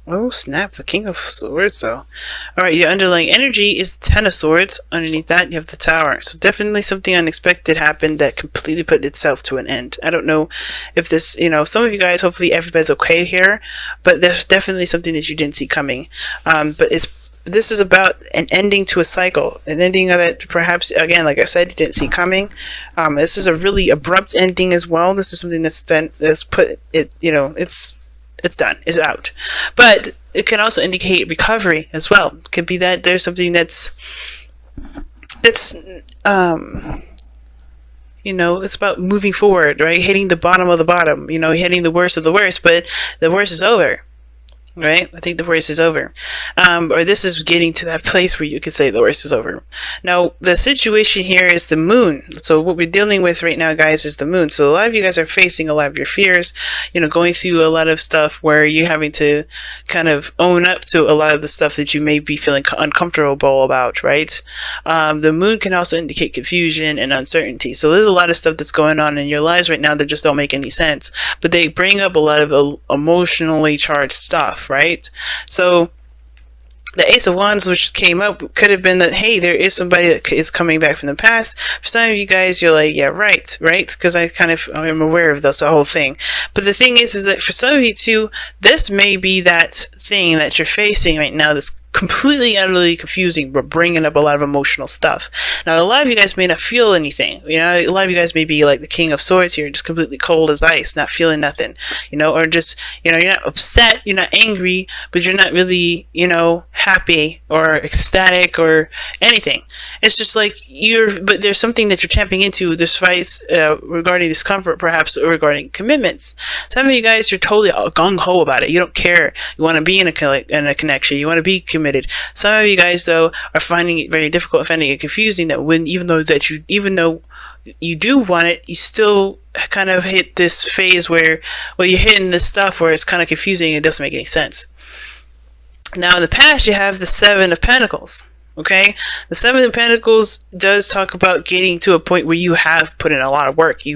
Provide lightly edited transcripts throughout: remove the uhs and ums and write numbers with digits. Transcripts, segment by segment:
Oh snap, the King of Swords though. Alright, your underlying energy is the Ten of Swords. Underneath that you have the Tower. So definitely something unexpected happened that completely put itself to an end. I don't know if this, some of you guys, hopefully everybody's okay here, but there's definitely something that you didn't see coming. But this is about an ending to a cycle, an ending that perhaps, again, like I said, you didn't see coming. This is a really abrupt ending as well. This is something that's done, that's put it, it's done, it's out. But it can also indicate recovery as well. It could be that there's something that's it's about moving forward, right? Hitting the bottom of the bottom, hitting the worst of the worst, but the worst is over. Right? I think the worst is over. Or this is getting to that place where you could say the worst is over. Now, the situation here is the moon. So what we're dealing with right now, guys, is the moon. So a lot of you guys are facing a lot of your fears, going through a lot of stuff where you're having to kind of own up to a lot of the stuff that you may be feeling uncomfortable about, right? The moon can also indicate confusion and uncertainty. So there's a lot of stuff that's going on in your lives right now that just don't make any sense. But they bring up a lot of emotionally charged stuff. Right? So the Ace of Wands, which came up, could have been that, hey, there is somebody that is coming back from the past. For some of you guys, you're like, yeah, right, because I'm aware of this whole thing. But the thing is that for some of you too, this may be that thing that you're facing right now that's completely, utterly confusing, but bringing up a lot of emotional stuff. Now, a lot of you guys may not feel anything. A lot of you guys may be like the King of Swords here, just completely cold as ice, not feeling nothing. Or just, you're not upset, you're not angry, but you're not really, happy or ecstatic or anything. It's just like but there's something that you're tapping into. There's fights regarding discomfort, perhaps, or regarding commitments. Some of you guys are totally gung-ho about it. You don't care. You want to be in a connection. You want to be committed. Some of you guys, though, are finding it very difficult, finding it confusing, that even though you do want it, you still kind of hit this phase where you're hitting this stuff where it's kind of confusing and it doesn't make any sense. Now, in the past, you have the Seven of Pentacles. Okay, the Seven of Pentacles does talk about getting to a point where you have put in a lot of work. I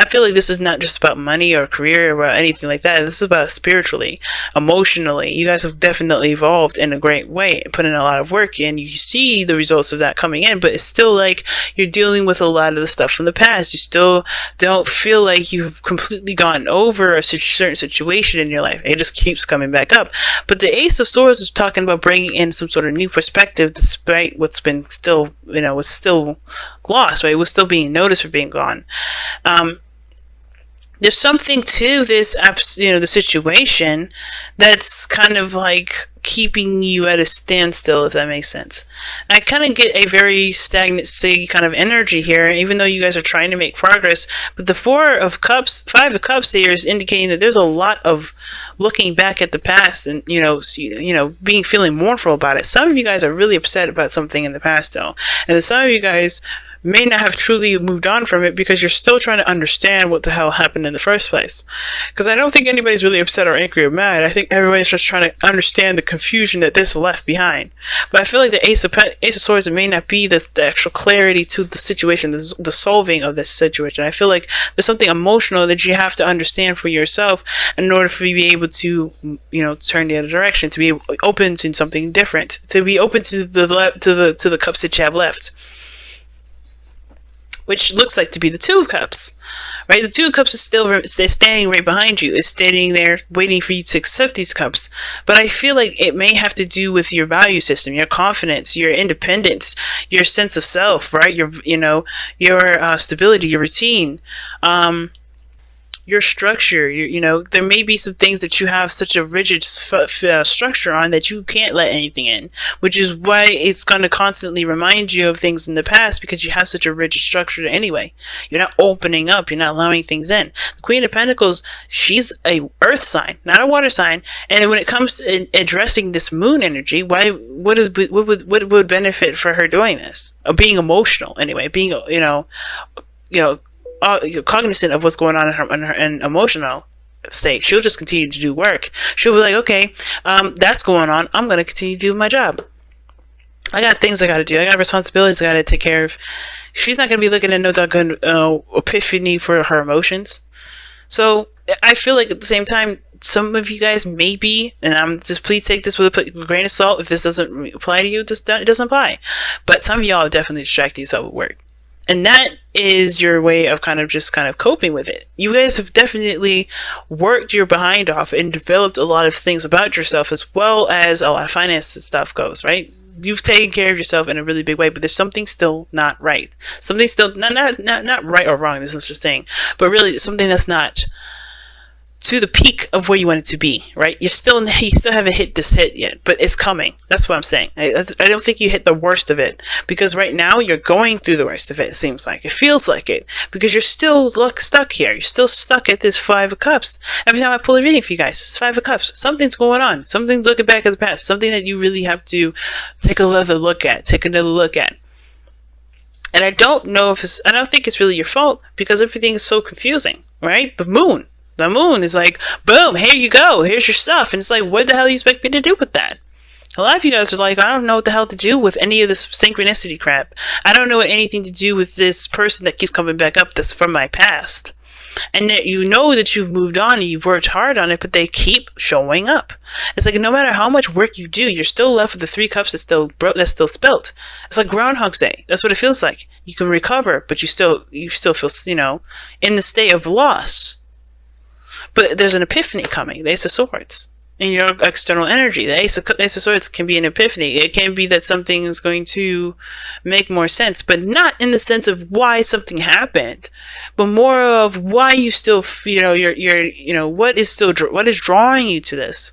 feel like this is not just about money or career or anything like that. This is about spiritually, emotionally. You guys have definitely evolved in a great way, put in a lot of work, and you see the results of that coming in, but it's still like you're dealing with a lot of the stuff from the past. You still don't feel like you've completely gone over a certain situation in your life. It just keeps coming back up. But the Ace of Swords is talking about bringing in some sort of new perspective, despite what's been still, was still lost, right? It was still being noticed for being gone. There's something to this, the situation that's kind of like keeping you at a standstill, if that makes sense. I kind of get a very stagnant kind of energy here, even though you guys are trying to make progress. But the Five of Cups here is indicating that there's a lot of looking back at the past and feeling mournful about it. Some of you guys are really upset about something in the past, though, and some of you guys may not have truly moved on from it because you're still trying to understand what the hell happened in the first place. Because I don't think anybody's really upset or angry or mad. I think everybody's just trying to understand the confusion that this left behind. But I feel like the Ace of Swords may not be the actual clarity to the situation, the solving of this situation. I feel like there's something emotional that you have to understand for yourself in order for you to be able to, turn the other direction, to be open to something different, to be open to the cups that you have left, which looks like to be the Two of Cups, right? The Two of Cups is still standing right behind you. It's standing there waiting for you to accept these cups. But I feel like it may have to do with your value system, your confidence, your independence, your sense of self, right? Your stability, your routine, your structure. There may be some things that you have such a rigid structure on that you can't let anything in, which is why it's going to constantly remind you of things in the past, because you have such a rigid structure anyway. You're not opening up, you're not allowing things in. The Queen of Pentacles, she's a earth sign, not a water sign, and when it comes to addressing this moon energy, what would benefit for her doing this? Being emotional anyway, being cognizant of what's going on in her emotional state. She'll just continue to do work. She'll be like, okay, that's going on. I'm going to continue to do my job. I got things I got to do. I got responsibilities I got to take care of. She's not going to be looking at no doggone epiphany for her emotions. So I feel like at the same time, some of you guys maybe, and I'm just, please take this with a grain of salt. If this doesn't apply to you, it doesn't apply. But some of y'all are definitely distracting yourself with work. And that is your way of kind of coping with it. You guys have definitely worked your behind off and developed a lot of things about yourself, as well as a lot of finance stuff goes, right? You've taken care of yourself in a really big way, but there's something still not right. Something still not right or wrong. This is just saying, but really something that's not to the peak of where you want it to be, right? You still haven't hit this hit yet, but it's coming. That's what I'm saying. I don't think you hit the worst of it, because right now you're going through the worst of it. It seems like, it feels like it, because you're still stuck here. You're still stuck at this 5 of Cups. Every time I pull a reading for you guys, it's 5 of Cups. Something's going on. Something's looking back at the past. Something that you really have to take another look at. And I don't think it's really your fault, because everything is so confusing, right? The moon is like, boom, here you go, here's your stuff. And it's like, what the hell do you expect me to do with that? A lot of you guys are like, I don't know what the hell to do with any of this synchronicity crap. I don't know anything to do with this person that keeps coming back up that's from my past. And that you know that you've moved on and you've worked hard on it, but they keep showing up. It's like, no matter how much work you do, you're still left with the 3 cups that's still spilt. It's like Groundhog's Day. That's what it feels like. You can recover, but you still feel, in the state of loss. But there's an epiphany coming, the Ace of Swords, in your external energy. The Ace of Swords can be an epiphany. It can be that something is going to make more sense, but not in the sense of why something happened, but more of why you still, what is drawing you to this.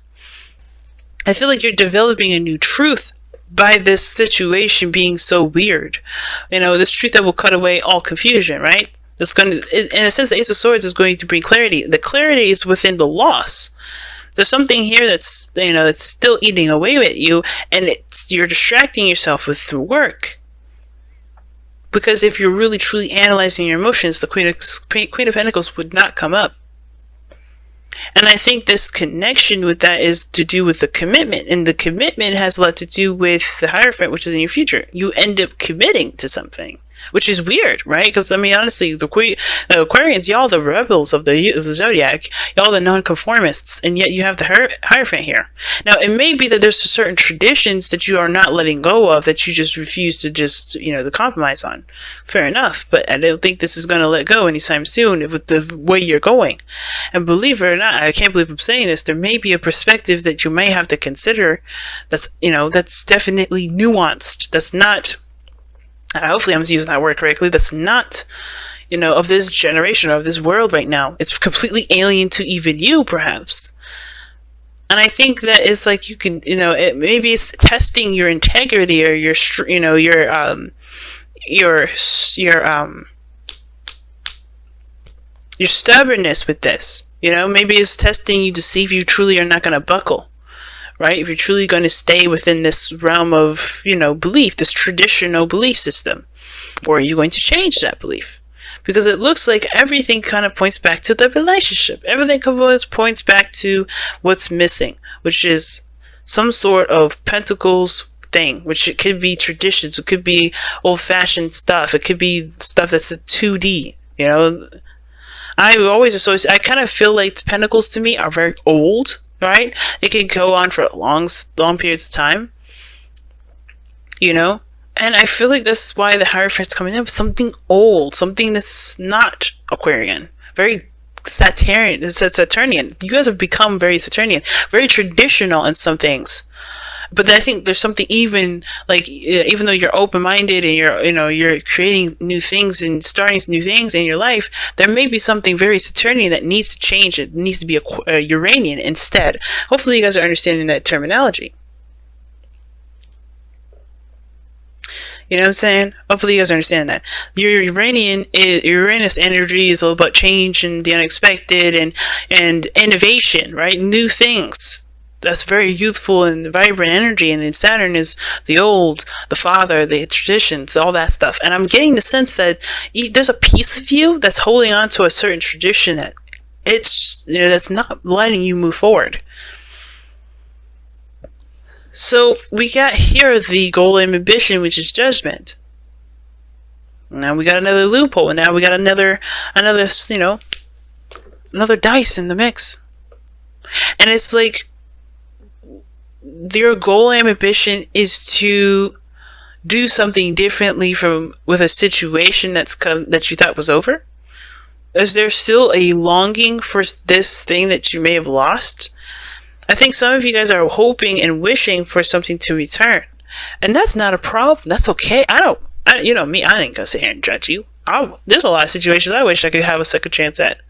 I feel like you're developing a new truth by this situation being so weird. This truth that will cut away all confusion, right? That's going to, in a sense, the Ace of Swords is going to bring clarity. The clarity is within the loss. There's something here that's, that's still eating away at you, and you're distracting yourself through work. Because if you're really truly analyzing your emotions, the Queen of Pentacles would not come up. And I think this connection with that is to do with the commitment, and the commitment has a lot to do with the Hierophant, which is in your future. You end up committing to something, which is weird, right? Because, honestly, the Aquarians, y'all the rebels of the zodiac, y'all the nonconformists, and yet you have the Hierophant here. Now, it may be that there's certain traditions that you are not letting go of, that you just refuse to to compromise on. Fair enough, but I don't think this is going to let go anytime soon with the way you're going. And believe it or not, I can't believe I'm saying this, there may be a perspective that you may have to consider that's definitely nuanced, that's not, hopefully I'm using that word correctly, that's not, of this generation, of this world right now. It's completely alien to even you, perhaps. And I think that it's like you can, maybe it's testing your integrity or your stubbornness with this. Maybe it's testing you to see if you truly are not going to buckle. Right? If you're truly going to stay within this realm of, belief, this traditional belief system, or are you going to change that belief? Because it looks like everything kind of points back to the relationship. Everything points back to what's missing, which is some sort of pentacles thing, which it could be traditions, it could be old-fashioned stuff, it could be stuff that's a 2D, I always associate, I kind of feel like the pentacles to me are very old. Right? It can go on for long periods of time. And I feel like that's why the Hierophant's coming in with something old, something that's not Aquarian, very Saturnian. You guys have become very Saturnian, very traditional in some things. But I think there's something even though you're open-minded and you're creating new things and starting new things in your life, there may be something very Saturnian that needs to change. It needs to be a Uranian instead. Hopefully you guys are understanding that terminology. You know what I'm saying? Hopefully you guys understand that. Your Uranus energy is all about change and the unexpected and innovation, right? New things. That's very youthful and vibrant energy, and then Saturn is the old, the father, the traditions, all that stuff. And I'm getting the sense that there's a piece of you that's holding on to a certain tradition that that's not letting you move forward. So we got here the goal and ambition, which is judgment. Now we got another loophole, and now we got another dice in the mix. And it's like your goal and ambition is to do something differently from with a situation that you thought was over. Is there still a longing for this thing that you may have lost? I think some of you guys are hoping and wishing for something to return, and that's not a problem. That's okay. You know me, I ain't gonna sit here and judge you. There's a lot of situations I wish I could have a second chance at.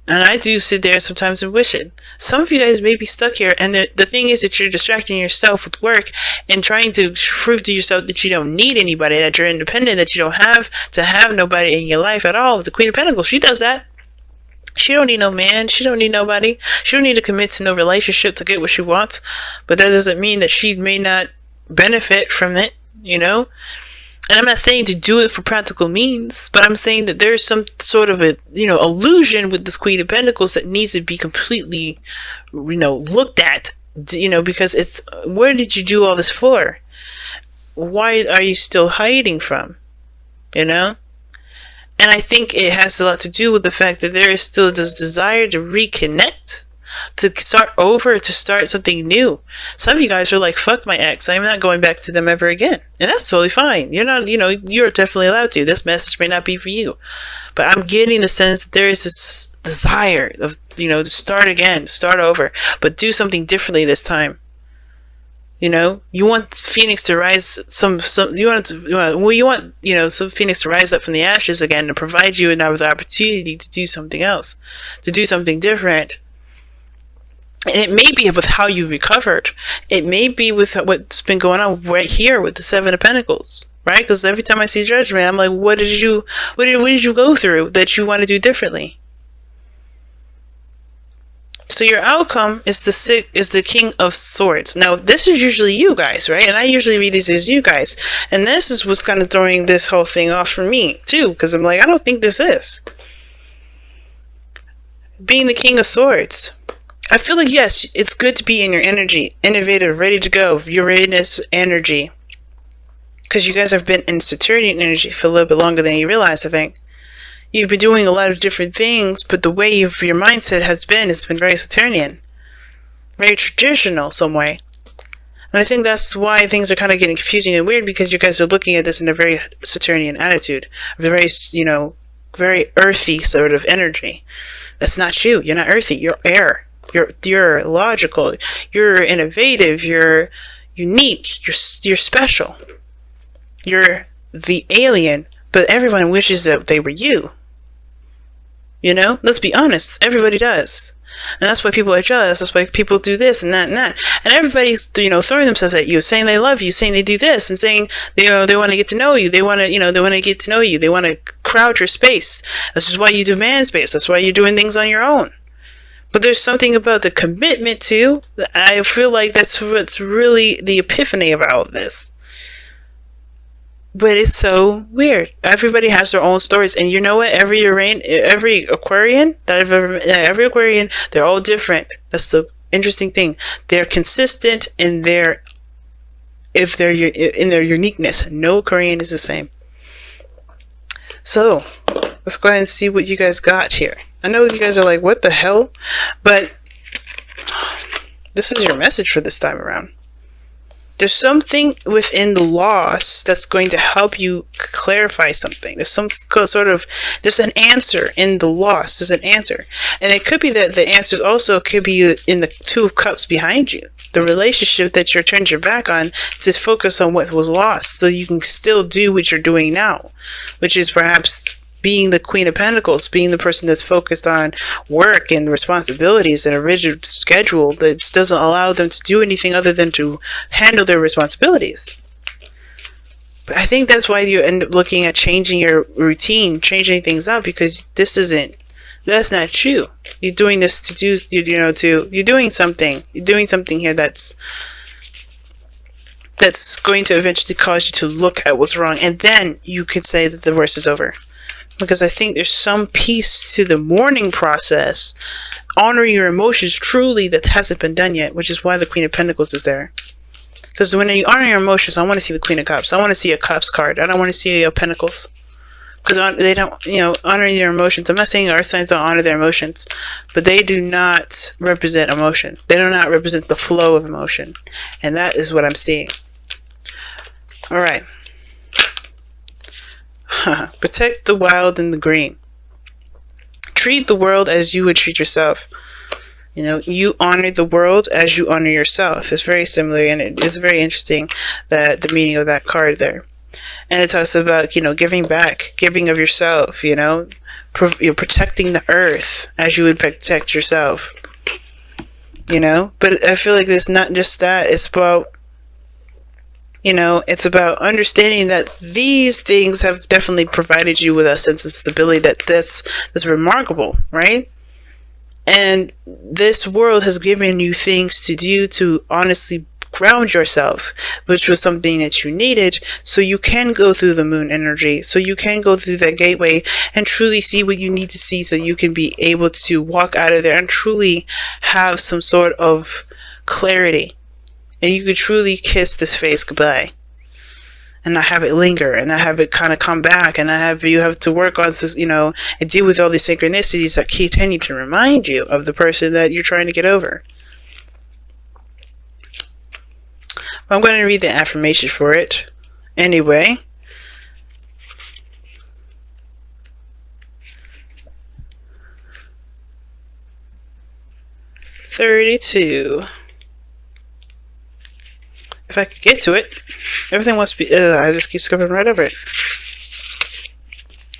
And I do sit there sometimes and wish it. Some of you guys may be stuck here, and the thing is that you're distracting yourself with work and trying to prove to yourself that you don't need anybody, that you're independent, that you don't have to have nobody in your life at all. The Queen of Pentacles, she does that. She don't need no man. She don't need nobody. She don't need to commit to no relationship to get what she wants. But that doesn't mean that she may not benefit from it, you know? And I'm not saying to do it for practical means, but I'm saying that there's some sort of a, illusion with this Queen of Pentacles that needs to be completely, looked at, because it's, where did you do all this for? Why are you still hiding from? And I think it has a lot to do with the fact that there is still this desire to reconnect, to start over, to start something new. Some of you guys are like, fuck my ex, I'm not going back to them ever again. And that's totally fine. You're not, you're definitely allowed to. This message may not be for you. But I'm getting the sense that there is this desire of, to start again, start over, but do something differently this time. You want Phoenix to rise some Phoenix to rise up from the ashes again and provide you another opportunity to do something else, to do something different. And it may be with how you recovered. It may be with what's been going on right here with the Seven of Pentacles, right? Because every time I see Judgment, I'm like, what did you go through that you want to do differently? So your outcome is the King of Swords. Now, this is usually you guys, right? And I usually read these as you guys. And this is what's kind of throwing this whole thing off for me, too. Because I'm like, I don't think this is. Being the King of Swords. I feel like, yes, it's good to be in your energy. Innovative, ready to go. Uranus energy. Because you guys have been in Saturnian energy for a little bit longer than you realize, I think. You've been doing a lot of different things, but the way your mindset has been, it's been very Saturnian. Very traditional, some way. And I think that's why things are kind of getting confusing and weird, because you guys are looking at this in a very Saturnian attitude. A very, very earthy sort of energy. That's not you. You're not earthy. You're air. You're logical. You're innovative. You're unique. You're special. You're the alien, but everyone wishes that they were you. Let's be honest. Everybody does. And that's why people are jealous. That's why people do this and that and that. And everybody's, throwing themselves at you, saying they love you, saying they do this, and saying, they want to get to know you. They want to, they want to get to know you. They want to crowd your space. This is why you demand space. That's why you're doing things on your own. But there's something about the commitment too. I feel like that's what's really the epiphany of all of this. But it's so weird. Everybody has their own stories, and you know what? Every Aquarian that I've ever met, every Aquarian, they're all different. That's the interesting thing. They're consistent in their uniqueness. No Aquarian is the same. So let's go ahead and see what you guys got here. I know you guys are like, what the hell? But this is your message for this time around. There's something within the loss that's going to help you clarify something. There's some there's an answer in the loss. There's an answer. And it could be that the answers also could be in the Two of Cups behind you. The relationship that you're turning your back on to focus on what was lost, so you can still do what you're doing now, which is perhaps being the Queen of Pentacles, being the person that's focused on work and responsibilities and a rigid schedule that doesn't allow them to do anything other than to handle their responsibilities. But I think that's why you end up looking at changing your routine, changing things up, because that's not you. You're doing this to do, you're doing something here that's going to eventually cause you to look at what's wrong, and then you could say that the worst is over. Because I think there's some piece to the mourning process, honoring your emotions truly, that hasn't been done yet, which is why the Queen of Pentacles is there. Because when you honor your emotions, I want to see the Queen of Cups. I want to see a Cups card. I don't want to see a Pentacles. because they don't, honor their emotions. I'm not saying earth signs don't honor their emotions, but they do not represent emotion. They do not represent the flow of emotion, and that is what I'm seeing. All right. Protect the wild and the green. Treat the world as you would treat yourself. You honor the world as you honor yourself. It's very similar, and it's very interesting, that the meaning of that card there. And it talks about, giving back, giving of yourself, protecting the earth as you would protect yourself. But I feel like it's not just that. It's about, it's about understanding that these things have definitely provided you with a sense of stability that's remarkable, right? And this world has given you things to do to honestly ground yourself, which was something that you needed, so you can go through the moon energy, so you can go through that gateway and truly see what you need to see, so you can be able to walk out of there and truly have some sort of clarity, and you could truly kiss this phase goodbye and not have it linger, and not have it kind of come back, and you have to work on, and deal with all these synchronicities that continue to remind you of the person that you're trying to get over. I'm going to read the affirmation for it anyway. $32. If I could get to it. Everything wants to be... I just keep skipping right over it.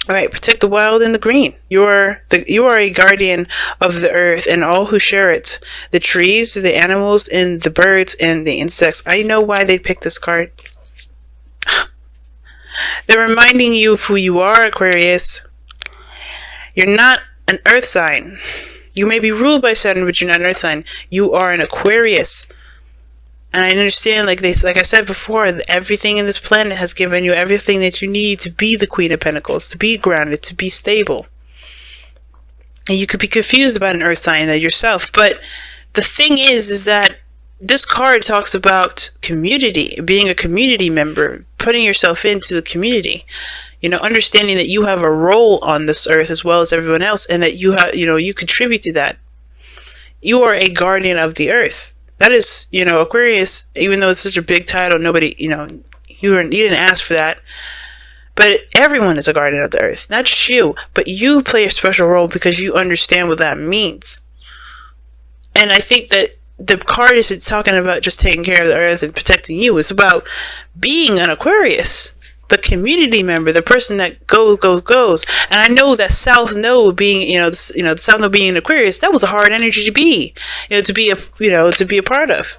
Alright, protect the wild and the green. You are a guardian of the earth and all who share it. The trees, the animals, and the birds, and the insects. I know why they picked this card. They're reminding you of who you are, Aquarius. You're not an earth sign. You may be ruled by Saturn, but you're not an earth sign. You are an Aquarius. And I understand, like I said before, everything in this planet has given you everything that you need to be the Queen of Pentacles, to be grounded, to be stable. And you could be confused about an earth sign yourself. But the thing is that this card talks about community, being a community member, putting yourself into the community. Understanding that you have a role on this earth as well as everyone else, and that you contribute to that. You are a guardian of the earth. That is, Aquarius, even though it's such a big title, nobody, you didn't ask for that. But everyone is a guardian of the earth. Not just you, but you play a special role because you understand what that means. And I think that the card isn't talking about just taking care of the earth and protecting you. It's about being an Aquarius. The community member, the person that goes. And I know that South Node being, the South Node being an Aquarius, that was a hard energy to be, to be a part of.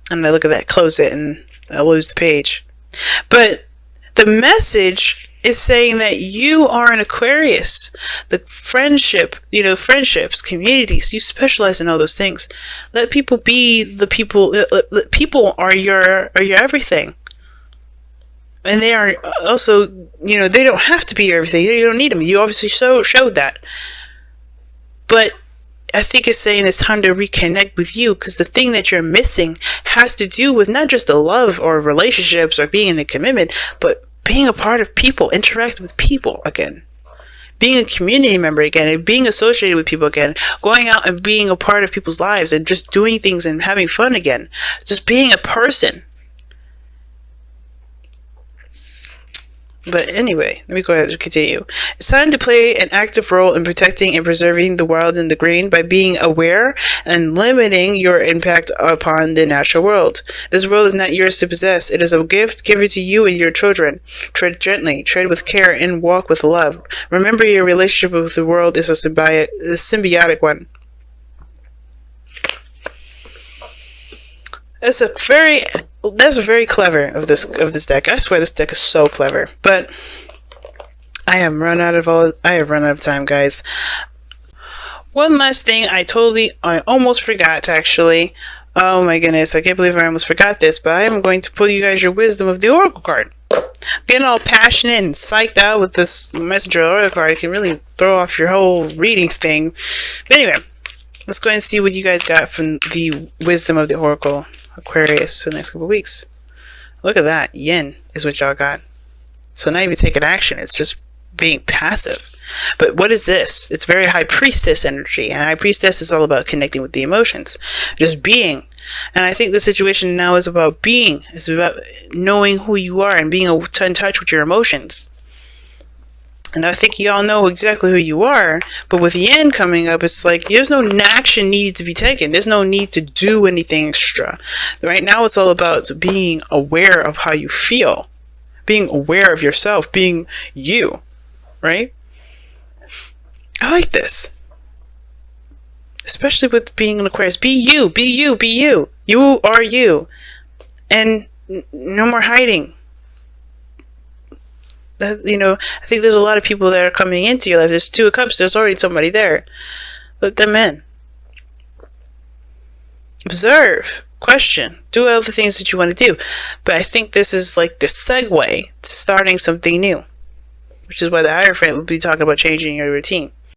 And I look at that, close it, and I lose the page. But the message is saying that you are an Aquarius. The friendships, communities, you specialize in all those things. Let people be the people. People are your everything. And they are also, they don't have to be everything. You don't need them. You obviously showed that. But I think it's saying it's time to reconnect with you, because the thing that you're missing has to do with not just the love or relationships or being in a commitment, but being a part of people, interacting with people again. Being a community member again, and being associated with people again. Going out and being a part of people's lives and just doing things and having fun again. Just being a person. But anyway, let me go ahead and continue. It's time to play an active role in protecting and preserving the wild and the green by being aware and limiting your impact upon the natural world. This world is not yours to possess. It is a gift given to you and your children. Tread gently, tread with care, and walk with love. Remember, your relationship with the world is a symbiotic one. That's very clever of this deck. I swear this deck is so clever. But I have run out of time, guys. One last thing I almost forgot, actually. Oh my goodness, I can't believe I almost forgot this, but I am going to pull you guys your wisdom of the Oracle card. Getting all passionate and psyched out with this Messenger Oracle card, it can really throw off your whole readings thing. But anyway, let's go ahead and see what you guys got from the wisdom of the Oracle Aquarius for the next couple of weeks. Look at that. Yin is what y'all got. So not even taking action. It's just being passive. But what is this? It's very high priestess energy. And high priestess is all about connecting with the emotions. Just being. And I think the situation now is about being. It's about knowing who you are and being in touch with your emotions. And I think y'all know exactly who you are. But with the end coming up, it's like there's no action needed to be taken. There's no need to do anything extra. Right now it's all about being aware of how you feel. Being aware of yourself. Being you. Right? I like this. Especially with being an Aquarius. Be you. Be you. Be you. You are you. And no more hiding. That, I think there's a lot of people that are coming into your life. There's 2 of Cups. There's already somebody there. Let them in. Observe. Question. Do all the things that you want to do. But I think this is like the segue to starting something new. Which is why the Hierophant would be talking about changing your routine.